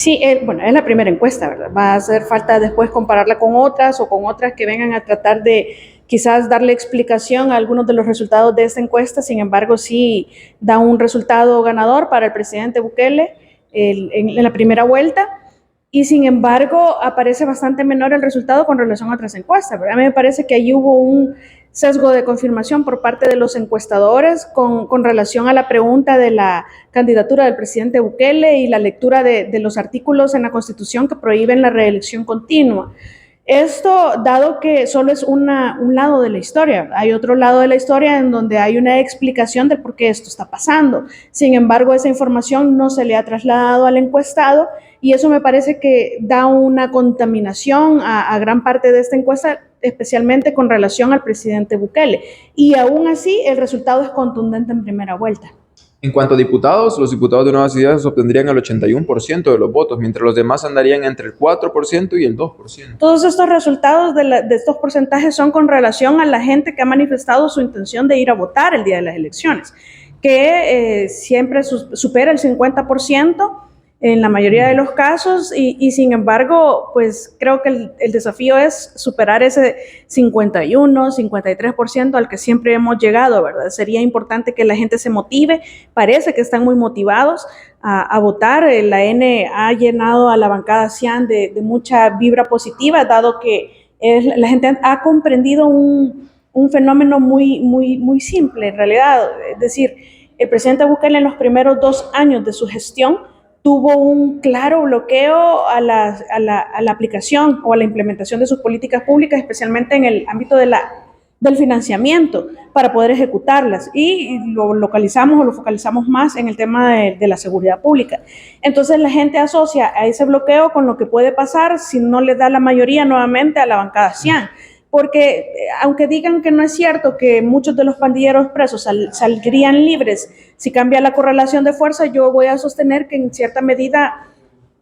Sí, bueno, es la primera encuesta, ¿verdad? Va a hacer falta después compararla con otras o con otras que vengan a tratar de quizás darle explicación a algunos de los resultados de esta encuesta. Sin embargo, sí da un resultado ganador para el presidente Bukele en la primera vuelta. Y sin embargo, aparece bastante menor el resultado con relación a otras encuestas, ¿verdad? A mí me parece que allí hubo un sesgo de confirmación por parte de los encuestadores con relación a la pregunta de la candidatura del presidente Bukele y la lectura de los artículos en la Constitución que prohíben la reelección continua. Esto, dado que solo es un lado de la historia, hay otro lado de la historia en donde hay una explicación del por qué esto está pasando. Sin embargo, esa información no se le ha trasladado al encuestado y eso me parece que da una contaminación a gran parte de esta encuesta, especialmente con relación al presidente Bukele. Y aún así, el resultado es contundente en primera vuelta. En cuanto a diputados, los diputados de Nuevas Ideas obtendrían el 81% de los votos, mientras los demás andarían entre el 4% y el 2%. Todos estos resultados de estos porcentajes son con relación a la gente que ha manifestado su intención de ir a votar el día de las elecciones, que siempre supera el 50% en la mayoría de los casos y sin embargo, pues creo que el desafío es superar ese 51, 53% al que siempre hemos llegado, ¿verdad? Sería importante que la gente se motive, parece que están muy motivados a votar. La N ha llenado a la bancada CIAN de mucha vibra positiva, dado que la gente ha comprendido un fenómeno muy simple en realidad, es decir, el presidente Bukele en los primeros 2 años de su gestión tuvo un claro bloqueo a la aplicación o a la implementación de sus políticas públicas, especialmente en el ámbito del financiamiento, para poder ejecutarlas. Y lo localizamos o lo focalizamos más en el tema de la seguridad pública. Entonces la gente asocia a ese bloqueo con lo que puede pasar si no le da la mayoría nuevamente a la bancada CIAN. Porque aunque digan que no es cierto que muchos de los pandilleros presos saldrían libres si cambia la correlación de fuerza, yo voy a sostener que en cierta medida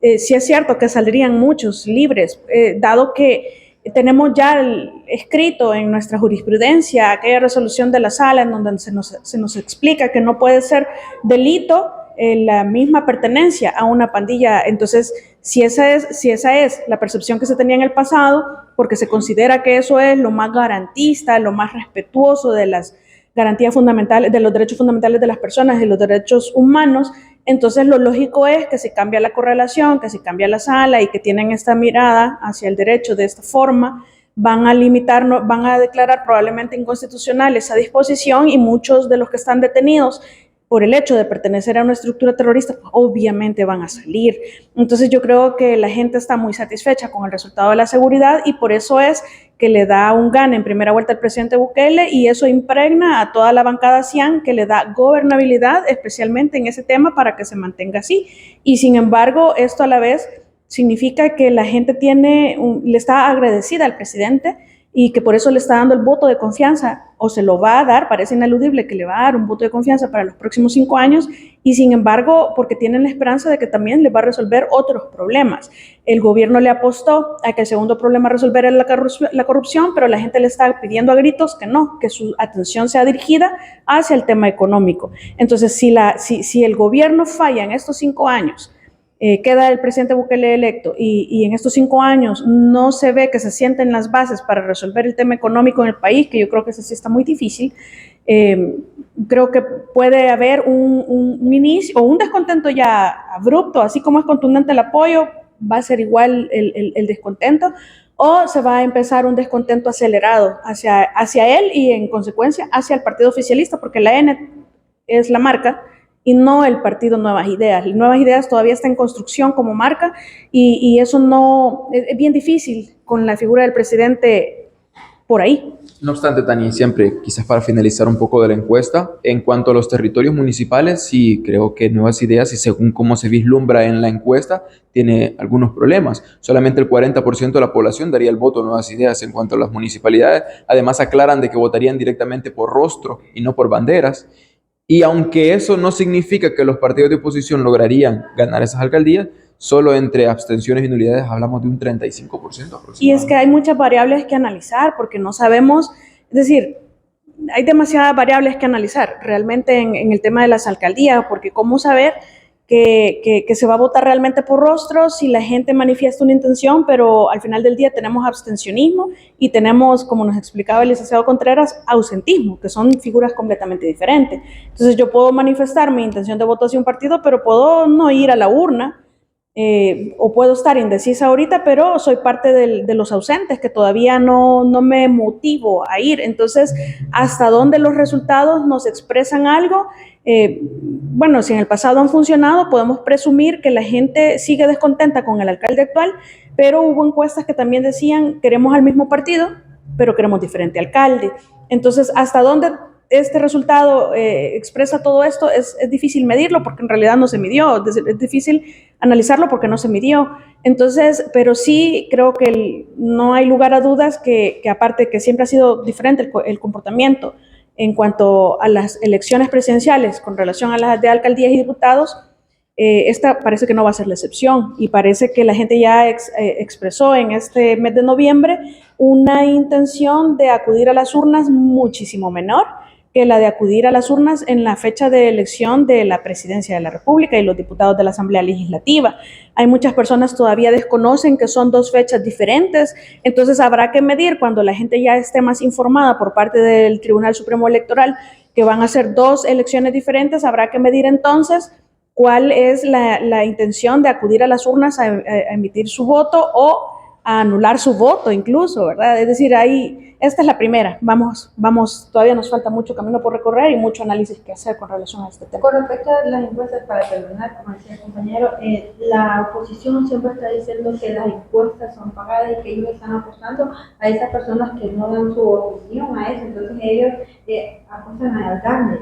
sí es cierto que saldrían muchos libres, dado que tenemos ya escrito en nuestra jurisprudencia aquella resolución de la sala en donde se nos explica que no puede ser delito la misma pertenencia a una pandilla. Entonces, si esa es la percepción que se tenía en el pasado, porque se considera que eso es lo más garantista, lo más respetuoso de las garantías fundamentales, de los derechos fundamentales de las personas y los derechos humanos, entonces lo lógico es que si cambia la correlación, que si cambia la sala y que tienen esta mirada hacia el derecho de esta forma, van a declarar probablemente inconstitucional esa disposición y muchos de los que están detenidos por el hecho de pertenecer a una estructura terrorista, pues obviamente van a salir. Entonces yo creo que la gente está muy satisfecha con el resultado de la seguridad y por eso es que le da un gane en primera vuelta al presidente Bukele y eso impregna a toda la bancada CIAN que le da gobernabilidad, especialmente en ese tema, para que se mantenga así. Y sin embargo, esto a la vez significa que la gente le está agradecida al presidente y que por eso le está dando el voto de confianza, o se lo va a dar, parece ineludible que le va a dar un voto de confianza para los próximos 5 años, y sin embargo, porque tienen la esperanza de que también le va a resolver otros problemas. El gobierno le apostó a que el segundo problema a resolver es la corrupción, pero la gente le está pidiendo a gritos que no, que su atención sea dirigida hacia el tema económico. Entonces, si el gobierno falla en estos 5 años, queda el presidente Bukele electo y en estos 5 años no se ve que se sienten las bases para resolver el tema económico en el país, que yo creo que eso sí está muy difícil, creo que puede haber un inicio o un descontento ya abrupto, así como es contundente el apoyo, va a ser igual el descontento, o se va a empezar un descontento acelerado hacia él y en consecuencia hacia el partido oficialista, porque la N es la marca y no el partido Nuevas Ideas. Nuevas Ideas todavía está en construcción como marca y eso no es bien difícil con la figura del presidente por ahí. No obstante, Tani, siempre, quizás para finalizar un poco de la encuesta, en cuanto a los territorios municipales, sí creo que Nuevas Ideas, y según cómo se vislumbra en la encuesta, tiene algunos problemas. Solamente el 40% de la población daría el voto a Nuevas Ideas en cuanto a las municipalidades. Además, aclaran de que votarían directamente por rostro y no por banderas. Y aunque eso no significa que los partidos de oposición lograrían ganar esas alcaldías, solo entre abstenciones y nulidades hablamos de un 35% aproximadamente. Y es que hay muchas variables que analizar porque no sabemos, es decir, hay demasiadas variables que analizar realmente en el tema de las alcaldías, porque cómo saber que se va a votar realmente por rostros si la gente manifiesta una intención, pero al final del día tenemos abstencionismo y tenemos, como nos explicaba el licenciado Contreras, ausentismo, que son figuras completamente diferentes. Entonces yo puedo manifestar mi intención de voto hacia un partido, pero puedo no ir a la urna, o puedo estar indecisa ahorita, pero soy parte de los ausentes, que todavía no me motivo a ir. Entonces, ¿hasta dónde los resultados nos expresan algo? Bueno, si en el pasado han funcionado, podemos presumir que la gente sigue descontenta con el alcalde actual, pero hubo encuestas que también decían, queremos al mismo partido, pero queremos diferente alcalde. Entonces, ¿hasta dónde este resultado expresa todo esto? Es difícil medirlo porque en realidad no se midió, es difícil analizarlo porque no se midió. Entonces, pero sí creo que no hay lugar a dudas que aparte que siempre ha sido diferente el comportamiento en cuanto a las elecciones presidenciales con relación a las de alcaldías y diputados, esta parece que no va a ser la excepción y parece que la gente ya expresó en este mes de noviembre una intención de acudir a las urnas muchísimo menor que la de acudir a las urnas en la fecha de elección de la presidencia de la República y los diputados de la Asamblea Legislativa. Hay muchas personas todavía desconocen que son dos fechas diferentes, entonces habrá que medir cuando la gente ya esté más informada por parte del Tribunal Supremo Electoral que van a ser dos elecciones diferentes, habrá que medir entonces cuál es la intención de acudir a las urnas a emitir su voto o a anular su voto incluso, ¿verdad? Es decir, esta es la primera. Vamos, todavía nos falta mucho camino por recorrer y mucho análisis que hacer con relación a este tema. Con respecto a las encuestas, para terminar, como decía el compañero, la oposición siempre está diciendo que las encuestas son pagadas y que ellos están apostando a esas personas que no dan su opinión a eso, entonces ellos apuestan al alcalde.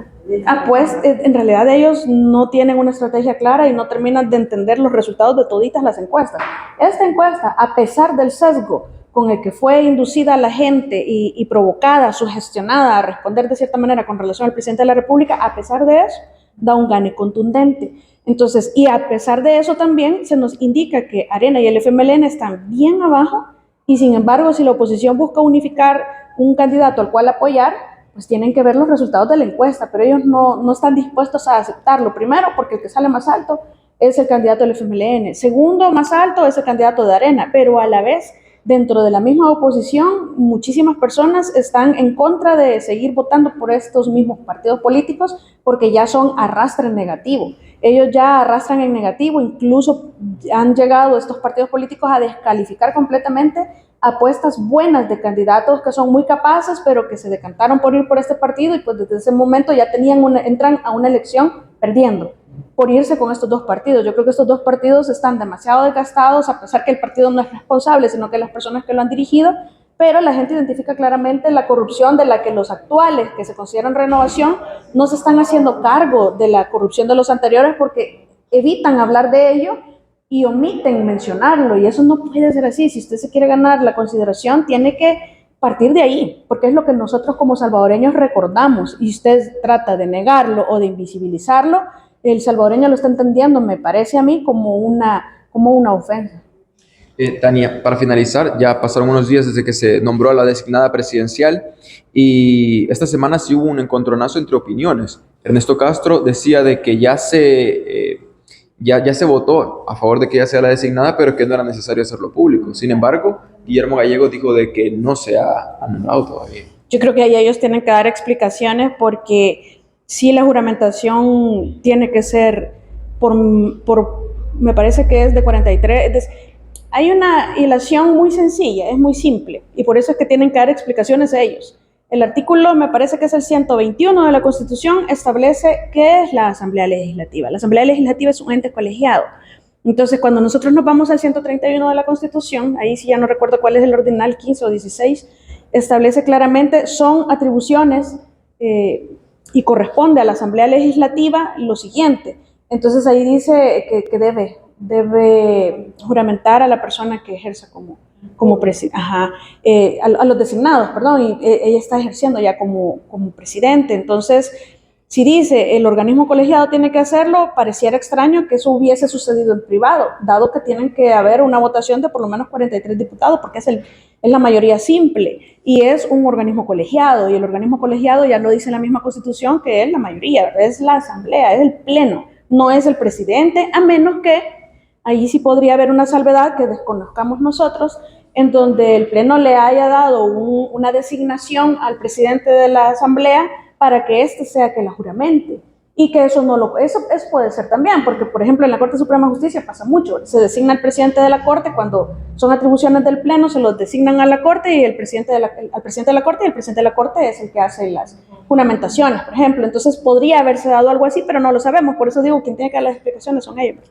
Pues en realidad ellos no tienen una estrategia clara y no terminan de entender los resultados de toditas las encuestas. Esta encuesta, a pesar del sesgo con el que fue inducida la gente y provocada, sugestionada a responder de cierta manera con relación al presidente de la República, a pesar de eso, da un gane contundente. Entonces, y a pesar de eso también se nos indica que Arena y el FMLN están bien abajo y sin embargo, si la oposición busca unificar un candidato al cual apoyar, pues tienen que ver los resultados de la encuesta, pero ellos no están dispuestos a aceptarlo. Primero, porque el que sale más alto es el candidato del FMLN. Segundo, más alto es el candidato de Arena, pero a la vez, dentro de la misma oposición, muchísimas personas están en contra de seguir votando por estos mismos partidos políticos porque ya son arrastre en negativo. Ellos ya arrastran en negativo, incluso han llegado estos partidos políticos a descalificar completamente apuestas buenas de candidatos que son muy capaces, pero que se decantaron por ir por este partido y pues desde ese momento ya entran a una elección perdiendo por irse con estos dos partidos. Yo creo que estos dos partidos están demasiado desgastados, a pesar que el partido no es responsable, sino que las personas que lo han dirigido, pero la gente identifica claramente la corrupción de la que los actuales, que se consideran renovación, no se están haciendo cargo de la corrupción de los anteriores porque evitan hablar de ello y omiten mencionarlo, y eso no puede ser así. Si usted se quiere ganar la consideración, tiene que partir de ahí, porque es lo que nosotros como salvadoreños recordamos, y usted trata de negarlo o de invisibilizarlo, el salvadoreño lo está entendiendo, me parece a mí, como una ofensa. Tania, para finalizar, ya pasaron unos días desde que se nombró a la designada presidencial y esta semana sí hubo un encontronazo entre opiniones. Ernesto Castro decía de que ya se votó a favor de que ella sea la designada, pero que no era necesario hacerlo público. Sin embargo, Guillermo Gallego dijo de que no se ha anulado todavía. Yo creo que ahí ellos tienen que dar explicaciones porque sí, la juramentación tiene que ser me parece que es de 43. Hay una hilación muy sencilla, es muy simple, y por eso es que tienen que dar explicaciones a ellos. El artículo, me parece que es el 121 de la Constitución, establece qué es la Asamblea Legislativa. La Asamblea Legislativa es un ente colegiado. Entonces, cuando nosotros nos vamos al 131 de la Constitución, ahí sí ya no recuerdo cuál es el ordinal, 15 o 16, establece claramente, son atribuciones y corresponde a la Asamblea Legislativa lo siguiente. Entonces ahí dice que debe juramentar a la persona que ejerza como presidente, a los designados, perdón, y ella está ejerciendo ya como presidente. Entonces, si dice el organismo colegiado tiene que hacerlo, pareciera extraño que eso hubiese sucedido en privado, dado que tienen que haber una votación de por lo menos 43 diputados, porque es la mayoría simple, y es un organismo colegiado, y el organismo colegiado ya lo dice en la misma Constitución que es la mayoría, es la asamblea, es el pleno, no es el presidente, a menos que ahí sí podría haber una salvedad que desconozcamos nosotros, en donde el Pleno le haya dado una designación al presidente de la Asamblea para que éste sea que la juramente. Y que eso puede ser también, porque por ejemplo en la Corte Suprema de Justicia pasa mucho, se designa el presidente de la Corte cuando son atribuciones del Pleno, se los designan a la Corte y al presidente de la Corte, y el presidente de la Corte es el que hace las juramentaciones, por ejemplo. Entonces podría haberse dado algo así, pero no lo sabemos, por eso digo, quien tiene que dar las explicaciones son ellos.